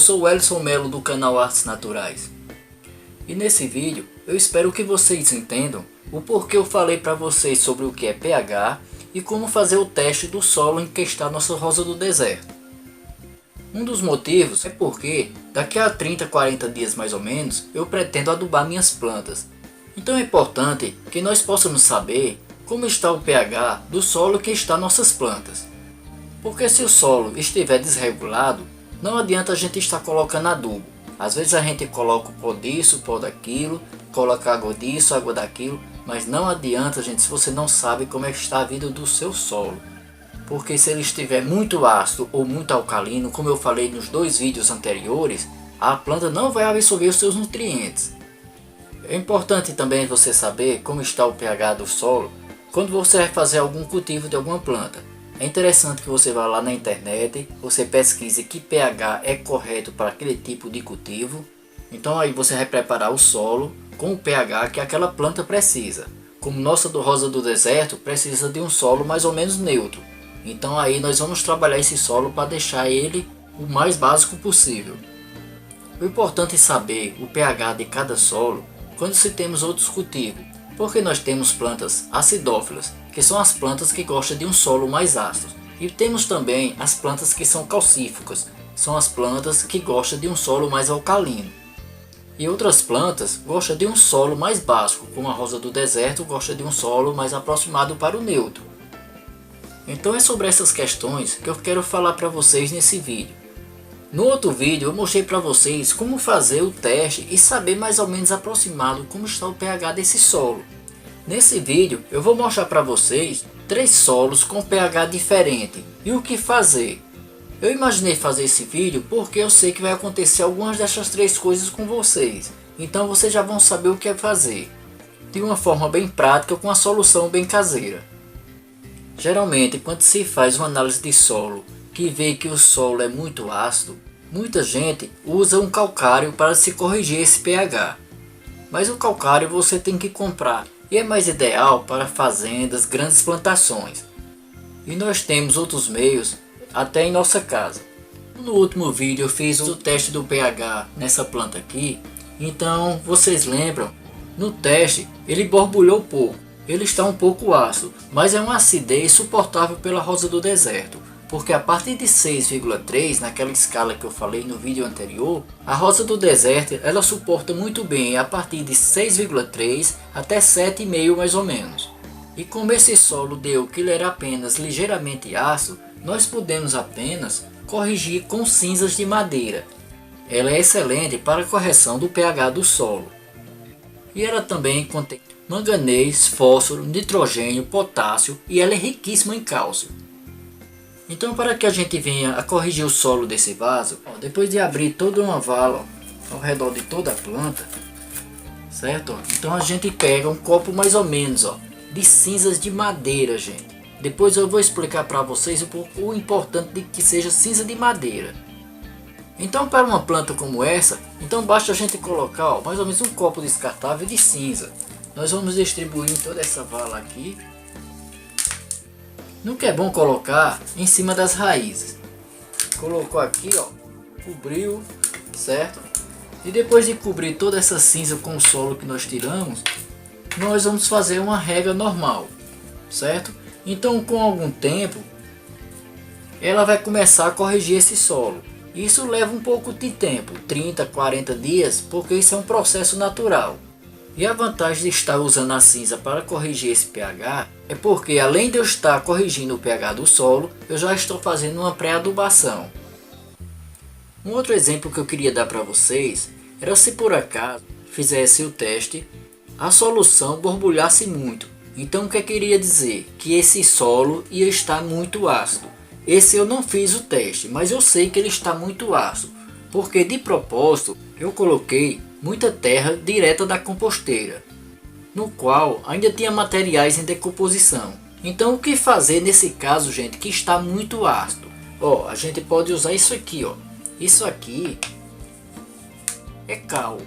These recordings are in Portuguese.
sou o Welson Melo do canal Artes Naturais. E nesse vídeo eu espero que vocês entendam o porquê eu falei para vocês sobre o que é pH e como fazer o teste do solo em que está nossa rosa do deserto. Um dos motivos é porque daqui a 30-40 dias mais ou menos eu pretendo adubar minhas plantas. Então é importante que nós possamos saber como está o pH do solo que está nossas plantas. Porque se o solo estiver desregulado, não adianta a gente estar colocando adubo. Às vezes a gente coloca o pó disso, o pó daquilo, coloca água disso, água daquilo, mas não adianta, gente, se você não sabe como é que está a vida do seu solo. Porque se ele estiver muito ácido ou muito alcalino, como eu falei nos dois vídeos anteriores, a planta não vai absorver os seus nutrientes. É importante também você saber como está o pH do solo quando você vai fazer algum cultivo de alguma planta. É interessante que você vá lá na internet, você pesquise que pH é correto para aquele tipo de cultivo. Então aí você vai preparar o solo com o pH que aquela planta precisa. Como nossa do rosa do deserto precisa de um solo mais ou menos neutro. Então aí nós vamos trabalhar esse solo para deixar ele o mais básico possível. O importante é saber o pH de cada solo quando se temos outros cultivos. Porque nós temos plantas acidófilas, que são as plantas que gostam de um solo mais ácido. E temos também as plantas que são calcíficas, são as plantas que gostam de um solo mais alcalino. E outras plantas gostam de um solo mais básico, como a rosa do deserto gosta de um solo mais aproximado para o neutro. Então é sobre essas questões que eu quero falar para vocês nesse vídeo. No outro vídeo eu mostrei para vocês como fazer o teste e saber mais ou menos aproximado como está o pH desse solo. Nesse vídeo eu vou mostrar para vocês 3 solos com pH diferente e o que fazer. Eu imaginei fazer esse vídeo porque eu sei que vai acontecer algumas dessas 3 coisas com vocês. Então vocês já vão saber o que é fazer. De uma forma bem prática com a solução bem caseira. Geralmente quando se faz uma análise de solo que vê que o solo é muito ácido, muita gente usa um calcário para se corrigir esse pH. Mas o calcário você tem que comprar e é mais ideal para fazendas, grandes plantações. E nós temos outros meios até em nossa casa. No último vídeo eu fiz o teste do pH nessa planta aqui, então vocês lembram, no teste ele borbulhou pouco, ele está um pouco ácido, mas é uma acidez suportável pela rosa do deserto. Porque a partir de 6,3 naquela escala que eu falei no vídeo anterior, a rosa do deserto ela suporta muito bem a partir de 6,3 até 7,5 mais ou menos. E como esse solo deu que ele era apenas ligeiramente ácido, nós podemos apenas corrigir com cinzas de madeira. Ela é excelente para a correção do pH do solo. E ela também contém manganês, fósforo, nitrogênio, potássio e ela é riquíssima em cálcio. Então para que a gente venha a corrigir o solo desse vaso, depois de abrir toda uma vala ao redor de toda a planta, certo? Então a gente pega um copo mais ou menos de cinzas de madeira, gente. Depois eu vou explicar para vocês o importante de que seja cinza de madeira. Então para uma planta como essa, então basta a gente colocar mais ou menos um copo descartável de cinza. Nós vamos distribuir em toda essa vala aqui. Nunca é bom colocar em cima das raízes. Colocou aqui, cobriu, certo? E depois de cobrir toda essa cinza com o solo que nós tiramos, nós vamos fazer uma rega normal, certo? Então com algum tempo, ela vai começar a corrigir esse solo. Isso leva um pouco de tempo, 30-40 dias, porque isso é um processo natural. E a vantagem de estar usando a cinza para corrigir esse pH é porque além de eu estar corrigindo o pH do solo, eu já estou fazendo uma pré-adubação. Um outro exemplo que eu queria dar para vocês era se por acaso fizesse o teste, a solução borbulhasse muito. Então o que eu queria dizer? Que esse solo ia estar muito ácido. Esse eu não fiz o teste, mas eu sei que ele está muito ácido, porque de propósito eu coloquei muita terra direta da composteira, no qual ainda tinha materiais em decomposição. Então o que fazer nesse caso, gente, que está muito ácido? A gente pode usar isso aqui, Isso aqui é cal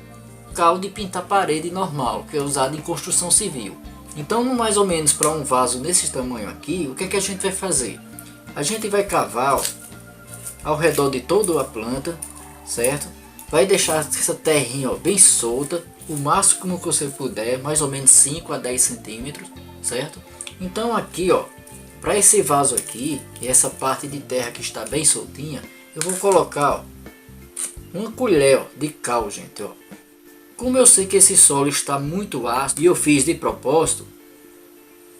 de pintar parede normal, que é usado em construção civil. Então mais ou menos para um vaso desse tamanho aqui, o que é que a gente vai fazer? A gente vai cavar ao redor de toda a planta certo? Vai deixar essa terrinha, ó, bem solta, o máximo que você puder, mais ou menos 5 a 10 centímetros, certo? Então aqui, ó, para esse vaso aqui e essa parte de terra que está bem soltinha, eu vou colocar, ó, uma colher, ó, de cal, gente, ó. Como eu sei que esse solo está muito ácido e eu fiz de propósito,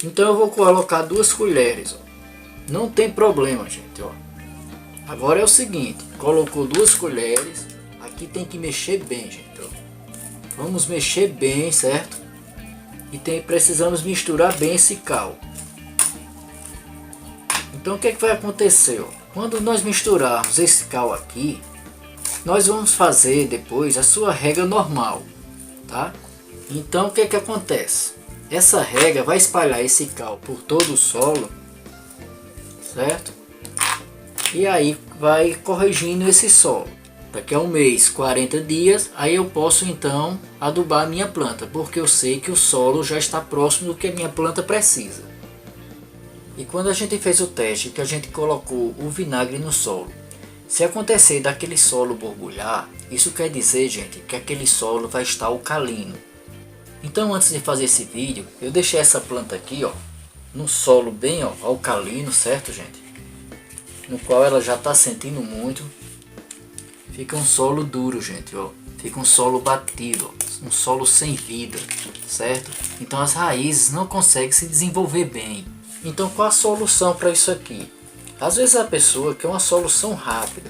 então eu vou colocar 2 colheres, ó. Não tem problema, gente, ó. Agora é o seguinte, colocou 2 colheres, aqui tem que mexer bem, gente, ó. Vamos mexer bem, certo? E precisamos misturar bem esse cal. Então o que é que vai acontecer, ó? Quando nós misturarmos esse cal aqui, nós vamos fazer depois a sua rega normal, tá? Então o que é que acontece? Essa rega vai espalhar esse cal por todo o solo, certo? E aí vai corrigindo esse solo. Daqui a um mês, 40 dias, aí eu posso então adubar a minha planta, porque eu sei que o solo já está próximo do que a minha planta precisa. E quando a gente fez o teste, que a gente colocou o vinagre no solo, se acontecer daquele solo borbulhar, isso quer dizer, gente, que aquele solo vai estar alcalino. Então antes de fazer esse vídeo, eu deixei essa planta aqui, ó, no solo bem, ó, alcalino, certo, gente? No qual ela já está sentindo muito. Fica um solo duro, gente, ó. Fica um solo batido, ó, um solo sem vida, certo? Então as raízes não conseguem se desenvolver bem. Então qual a solução para isso aqui? Às vezes a pessoa quer uma solução rápida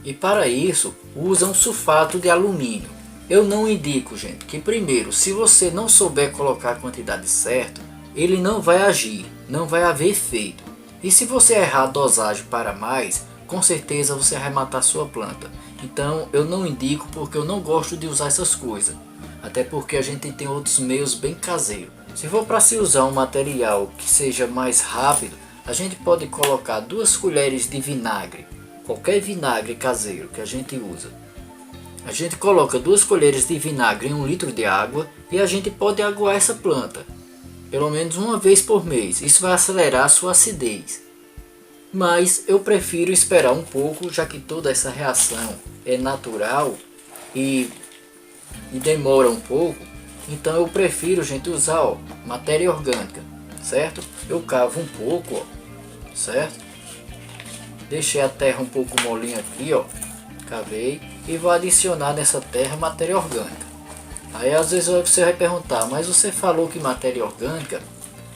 e para isso usa um sulfato de alumínio. Eu não indico, gente, que primeiro, se você não souber colocar a quantidade certa, ele não vai agir, não vai haver efeito. E se você errar a dosagem para mais, com certeza você vai matar sua planta. Então eu não indico porque eu não gosto de usar essas coisas. Até porque a gente tem outros meios bem caseiros. Se for para se usar um material que seja mais rápido, a gente pode colocar 2 colheres de vinagre. Qualquer vinagre caseiro que a gente usa. A gente coloca 2 colheres de vinagre em 1 litro de água e a gente pode aguar essa planta. Pelo menos uma vez por mês. Isso vai acelerar a sua acidez. Mas eu prefiro esperar um pouco, já que toda essa reação é natural e demora um pouco. Então eu prefiro, gente, usar, ó, matéria orgânica, certo? Eu cavo um pouco, ó, certo? Deixei a terra um pouco molinha aqui, ó. Cavei e vou adicionar nessa terra matéria orgânica. Aí às vezes você vai perguntar, mas você falou que matéria orgânica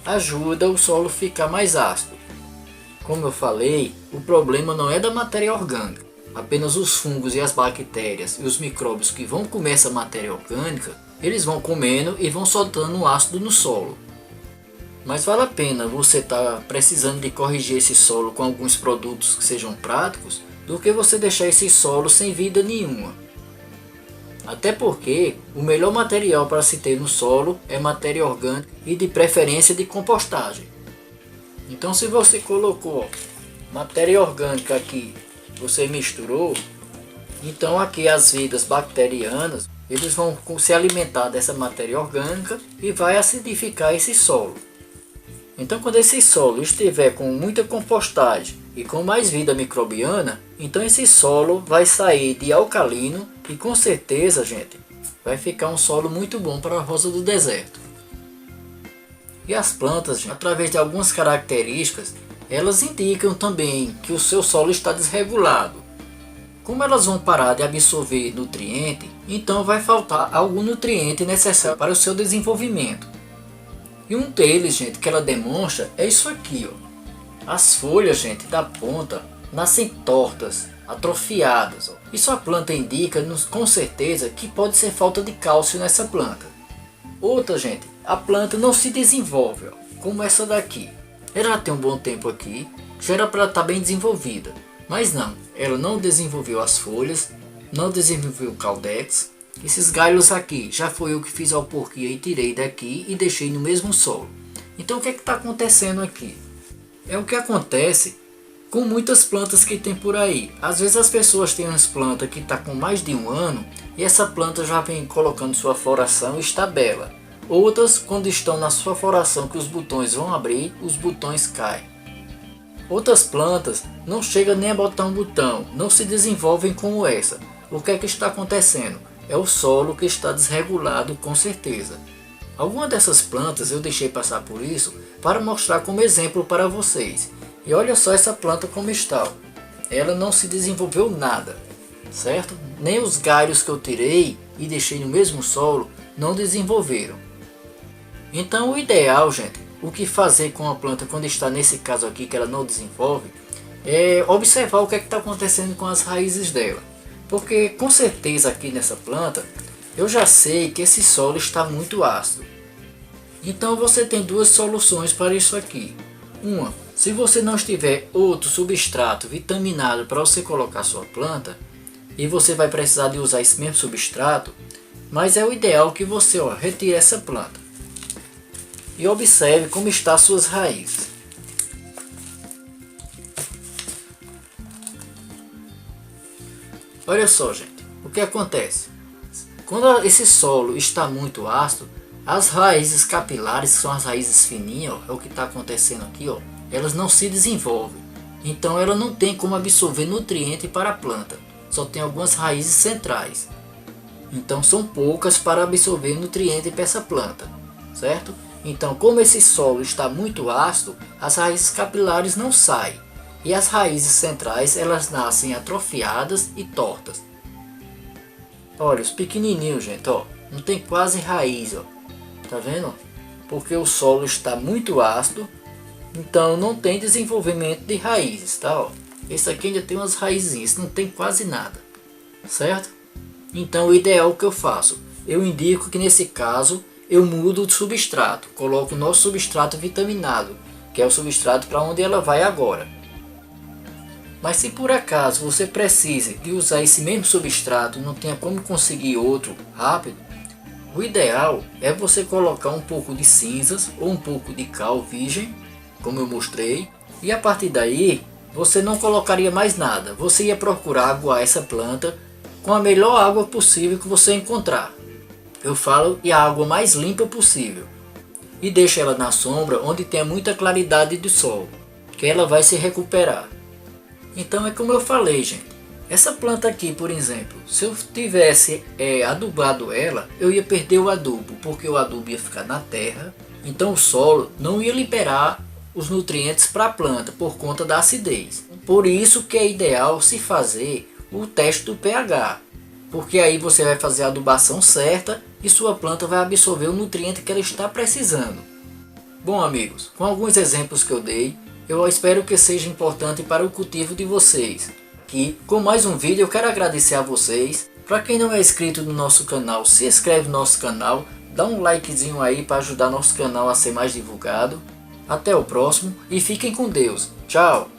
ajuda o solo a ficar mais ácido. Como eu falei, o problema não é da matéria orgânica. Apenas os fungos e as bactérias e os micróbios que vão comer essa matéria orgânica, eles vão comendo e vão soltando o ácido no solo. Mas vale a pena você estar precisando de corrigir esse solo com alguns produtos que sejam práticos, do que você deixar esse solo sem vida nenhuma. Até porque o melhor material para se ter no solo é matéria orgânica e de preferência de compostagem. Então se você colocou matéria orgânica aqui, você misturou, então aqui as vidas bacterianas, eles vão se alimentar dessa matéria orgânica e vai acidificar esse solo. Então quando esse solo estiver com muita compostagem e com mais vida microbiana, então esse solo vai sair de alcalino e com certeza, gente, vai ficar um solo muito bom para a rosa do deserto. E as plantas, gente, através de algumas características, elas indicam também que o seu solo está desregulado. Como elas vão parar de absorver nutriente, então vai faltar algum nutriente necessário para o seu desenvolvimento. E um deles, gente, que ela demonstra é isso aqui, ó. As folhas, gente, da ponta nascem tortas, atrofiadas, ó. Isso a planta indica-nos com certeza que pode ser falta de cálcio nessa planta. Outra, gente, a planta não se desenvolve, ó, como essa daqui. Ela tem um bom tempo aqui, já era para estar bem desenvolvida. Mas não, ela não desenvolveu as folhas, não desenvolveu o caudex. Esses galhos aqui já foi eu que fiz a alporquia e tirei daqui e deixei no mesmo solo. Então o que é que está acontecendo aqui? É o que acontece com muitas plantas que tem por aí. Às vezes as pessoas têm umas plantas que está com mais de 1 ano e essa planta já vem colocando sua floração e está bela. Outras, quando estão na sua floração que os botões vão abrir, os botões caem. Outras plantas não chegam nem a botar um botão, não se desenvolvem como essa. o que é que está acontecendo? É o solo que está desregulado, com certeza. Algumas dessas plantas eu deixei passar por isso para mostrar como exemplo para vocês. E olha só essa planta como está. Ó. Ela não se desenvolveu nada, certo? Nem os galhos que eu tirei e deixei no mesmo solo não desenvolveram. Então o ideal, gente, o que fazer com a planta quando está nesse caso aqui que ela não desenvolve, é observar o que é que está acontecendo com as raízes dela. Porque com certeza aqui nessa planta, eu já sei que esse solo está muito ácido. Então você tem duas soluções para isso aqui. Uma, se você não tiver outro substrato vitaminado para você colocar sua planta, e você vai precisar de usar esse mesmo substrato, mas é o ideal que você retire essa planta. E observe como estão suas raízes. Olha só, gente, o que acontece? Quando esse solo está muito ácido, as raízes capilares, que são as raízes fininhas, ó, é o que está acontecendo aqui, ó, elas não se desenvolvem. Então ela não tem como absorver nutriente para a planta. Só tem algumas raízes centrais. Então são poucas para absorver nutriente para essa planta, certo? Então, como esse solo está muito ácido, as raízes capilares não saem. E as raízes centrais, elas nascem atrofiadas e tortas. Olha, os pequenininhos, gente, ó, não tem quase raiz, ó. Tá vendo? Porque o solo está muito ácido, então não tem desenvolvimento de raízes, tá? Ó. Esse aqui ainda tem umas raizinhas, não tem quase nada, certo? Então o ideal que eu faço, eu indico que nesse caso eu mudo de substrato, coloco o nosso substrato vitaminado, que é o substrato para onde ela vai agora. Mas se por acaso você precise de usar esse mesmo substrato e não tenha como conseguir outro rápido, o ideal é você colocar um pouco de cinzas ou um pouco de cal virgem, como eu mostrei, e a partir daí você não colocaria mais nada, você ia procurar aguar essa planta com a melhor água possível que você encontrar. Eu falo e a água mais limpa possível. E deixa ela na sombra onde tenha muita claridade do sol, que ela vai se recuperar. Então é como eu falei, gente. Essa planta aqui, por exemplo, se eu tivesse adubado ela, eu ia perder o adubo, porque o adubo ia ficar na terra. Então o solo não ia liberar os nutrientes para a planta por conta da acidez. Por isso que é ideal se fazer o teste do pH. Porque aí você vai fazer a adubação certa e sua planta vai absorver o nutriente que ela está precisando. Bom amigos, com alguns exemplos que eu dei, eu espero que seja importante para o cultivo de vocês. E com mais um vídeo eu quero agradecer a vocês. Para quem não é inscrito no nosso canal, se inscreve no nosso canal, dá um likezinho aí para ajudar nosso canal a ser mais divulgado. Até o próximo e fiquem com Deus. Tchau!